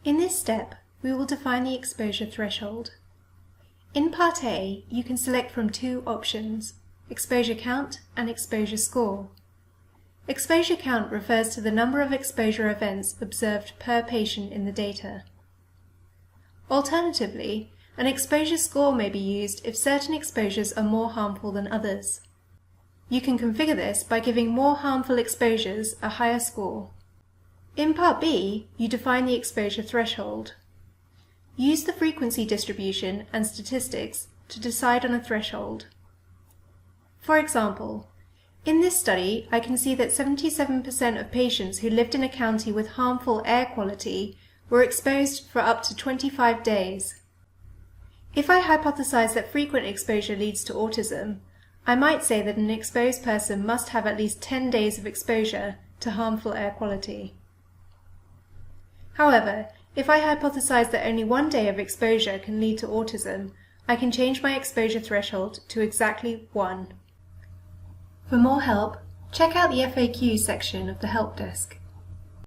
In this step, we will define the exposure threshold. In Part A, you can select from two options, exposure count and exposure score. Exposure count refers to the number of exposure events observed per patient in the data. Alternatively, an exposure score may be used if certain exposures are more harmful than others. You can configure this by giving more harmful exposures a higher score. In Part B, you define the exposure threshold. Use the frequency distribution and statistics to decide on a threshold. For example, in this study, I can see that 77% of patients who lived in a county with harmful air quality were exposed for up to 25 days. If I hypothesize that frequent exposure leads to autism, I might say that an exposed person must have at least 10 days of exposure to harmful air quality. However, if I hypothesize that only 1 day of exposure can lead to autism, I can change my exposure threshold to exactly 1. For more help, check out the FAQ section of the Help Desk.